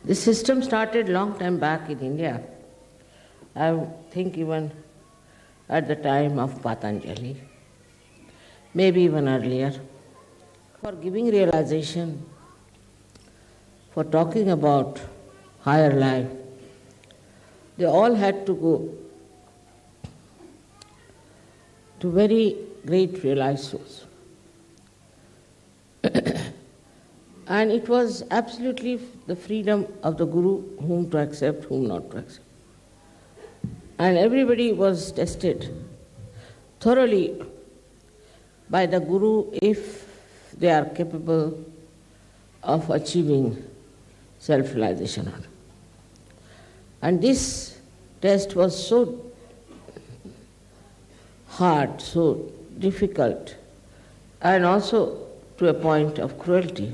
This system started long time back in India. I think even at the time of Patanjali, maybe even earlier. For giving realization, for talking about higher life, they all had to go to very great realized souls. And it was absolutely the freedom of the Guru whom to accept, whom not to accept. And everybody was tested thoroughly by the Guru if they are capable of achieving self-realization. And this test was so hard, so difficult, and also to a point of cruelty,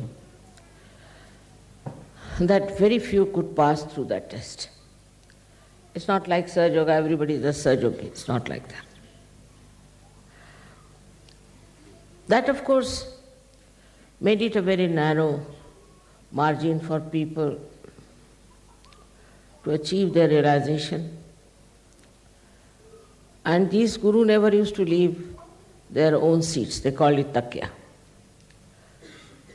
that very few could pass through that test. It's not like Sahaja Yoga, everybody does Sahaja Yoga. It's not like that. That, of course, made it a very narrow margin for people to achieve their realization. And these Guru never used to leave their own seats. They called it takya.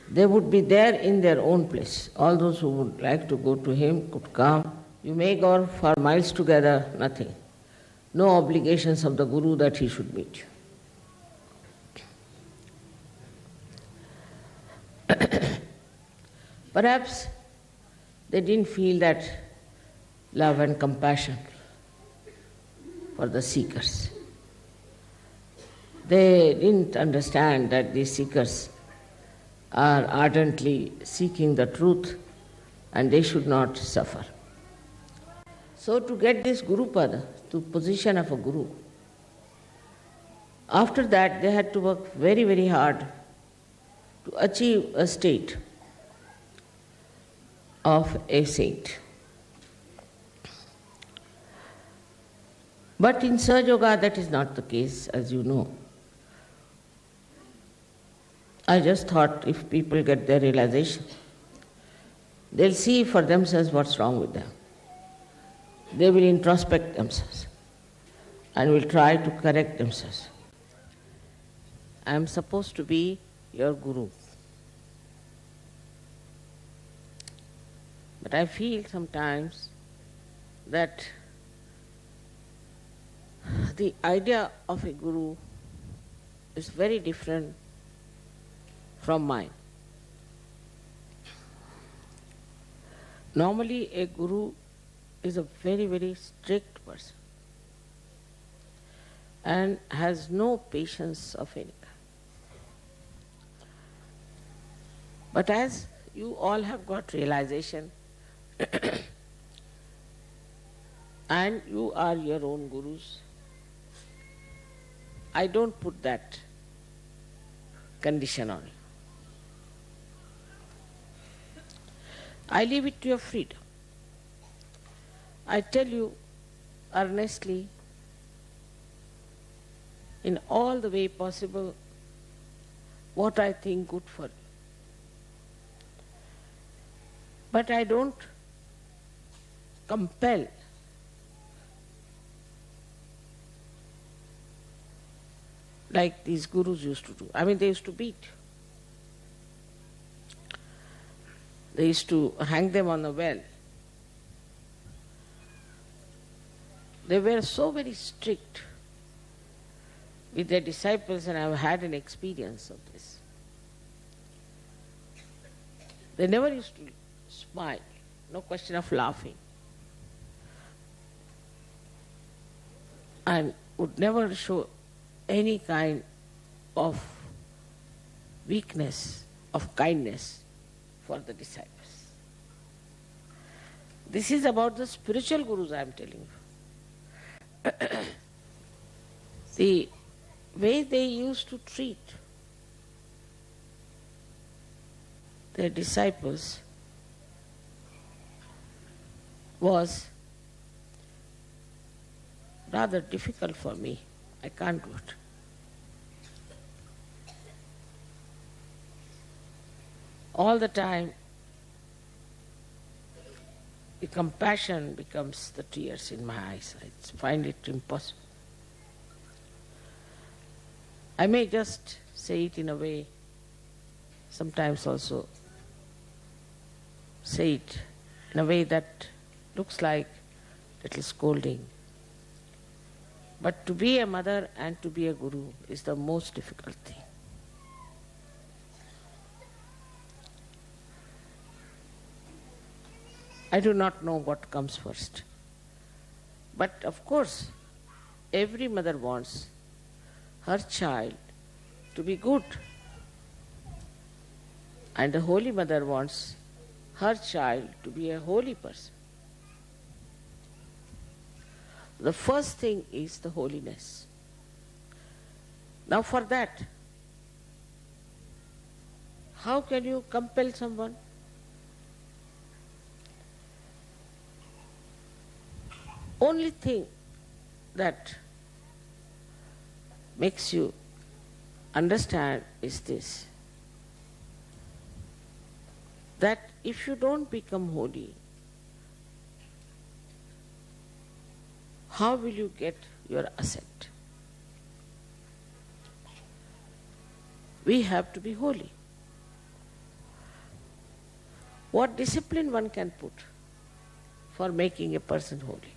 They would be there in their own place. All those who would like to go to him could come. You may go for miles together, nothing. No obligations of the Guru that he should meet you. Perhaps they didn't feel that love and compassion for the seekers. They didn't understand that these seekers are ardently seeking the truth and they should not suffer. So to get this Guru Pada, to position of a Guru, after that they had to work very, very hard to achieve a state of a saint. But in Sahaja Yoga that is not the case, as you know. I just thought if people get their realization, they'll see for themselves what's wrong with them. They will introspect themselves and will try to correct themselves. I am supposed to be your Guru. But I feel sometimes that the idea of a Guru is very different from mine. Normally a Guru is a very, very strict person and has no patience of any kind. But as you all have got realization and you are your own Gurus, I don't put that condition on you. I leave it to your freedom. I tell you earnestly, in all the way possible, what I think good for you. But I don't compel. Like these Gurus used to do. I mean, they used to beat. They used to hang them on the well. They were so very strict with their disciples, and I've had an experience of this. They never used to smile, no question of laughing, and would never show any kind of weakness, of kindness for the disciples. This is about the spiritual Gurus I am telling you. The way they used to treat their disciples was rather difficult for me. I can't do it. All the time the compassion becomes the tears in my eyes. I find it impossible. I may just say it in a way, sometimes also say it in a way that looks like little scolding. But to be a mother and to be a guru is the most difficult thing. I do not know what comes first. But of course, every mother wants her child to be good. And the Holy Mother wants her child to be a holy person. The first thing is the holiness. Now for that, how can you compel someone? Only thing that makes you understand is this, that if you don't become holy, how will you get your ascent? We have to be holy. What discipline one can put for making a person holy?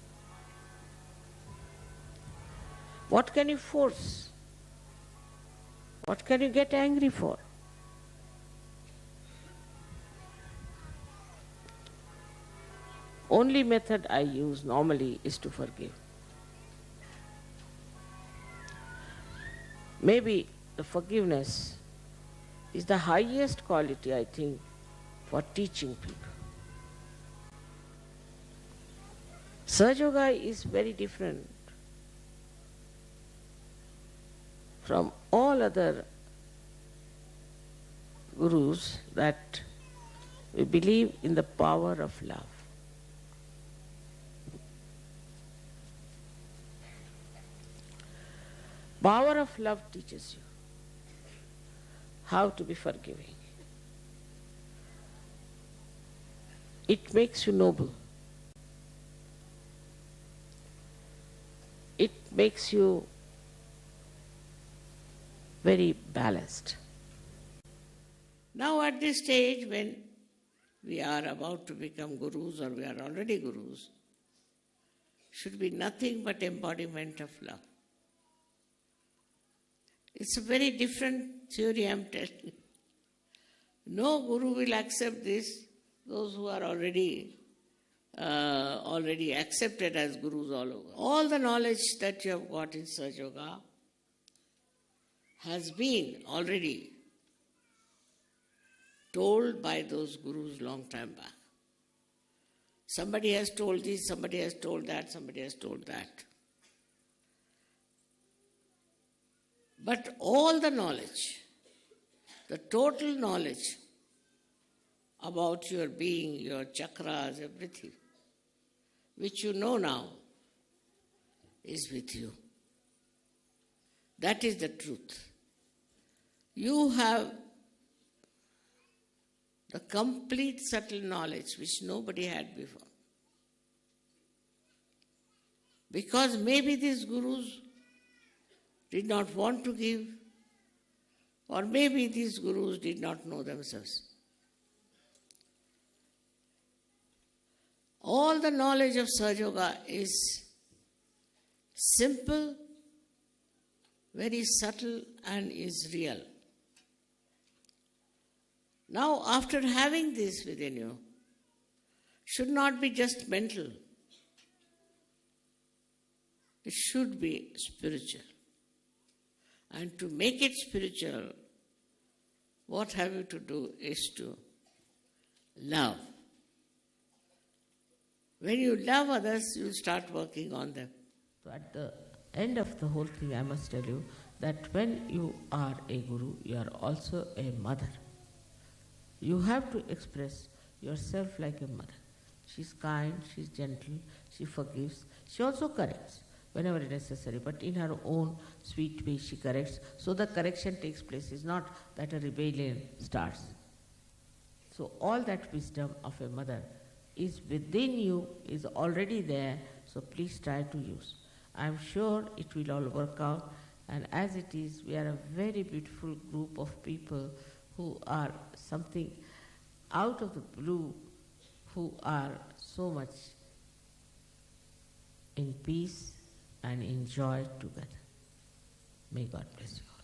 What can you force? What can you get angry for? Only method I use normally is to forgive. Maybe the forgiveness is the highest quality, I think, for teaching people. Sahaja Yoga is very different from all other gurus, that we believe in the power of love. Power of love teaches you how to be forgiving. It makes you noble. It makes you very balanced. Now at this stage, when we are about to become gurus or we are already gurus, should be nothing but embodiment of love. It's a very different theory, I'm telling you. No guru will accept this. Those who are already accepted as gurus all over. All the knowledge that you have got in Sahaja Yoga has been already told by those gurus long time back. Somebody has told this, somebody has told that, somebody has told that. But all the knowledge, the total knowledge about your being, your chakras, everything, which you know now, is with you. That is the truth. You have the complete subtle knowledge which nobody had before. Because maybe these gurus did not want to give, or maybe these gurus did not know themselves. All the knowledge of Sahaja Yoga is simple, very subtle, and is real. Now, after having this within you, should not be just mental. It should be spiritual. And to make it spiritual, what have you to do is to love. When you love others, you start working on them. So at the end of the whole thing, I must tell you that when you are a guru, you are also a mother. You have to express yourself like a mother. She's kind, she's gentle, she forgives, she also corrects whenever necessary, but in her own sweet way she corrects. So the correction takes place. It's not that a rebellion starts. So all that wisdom of a mother is within you, is already there, so please try to use. I am sure it will all work out, and as it is, we are a very beautiful group of people who are something out of the blue, who are so much in peace and in joy together. May God bless you all.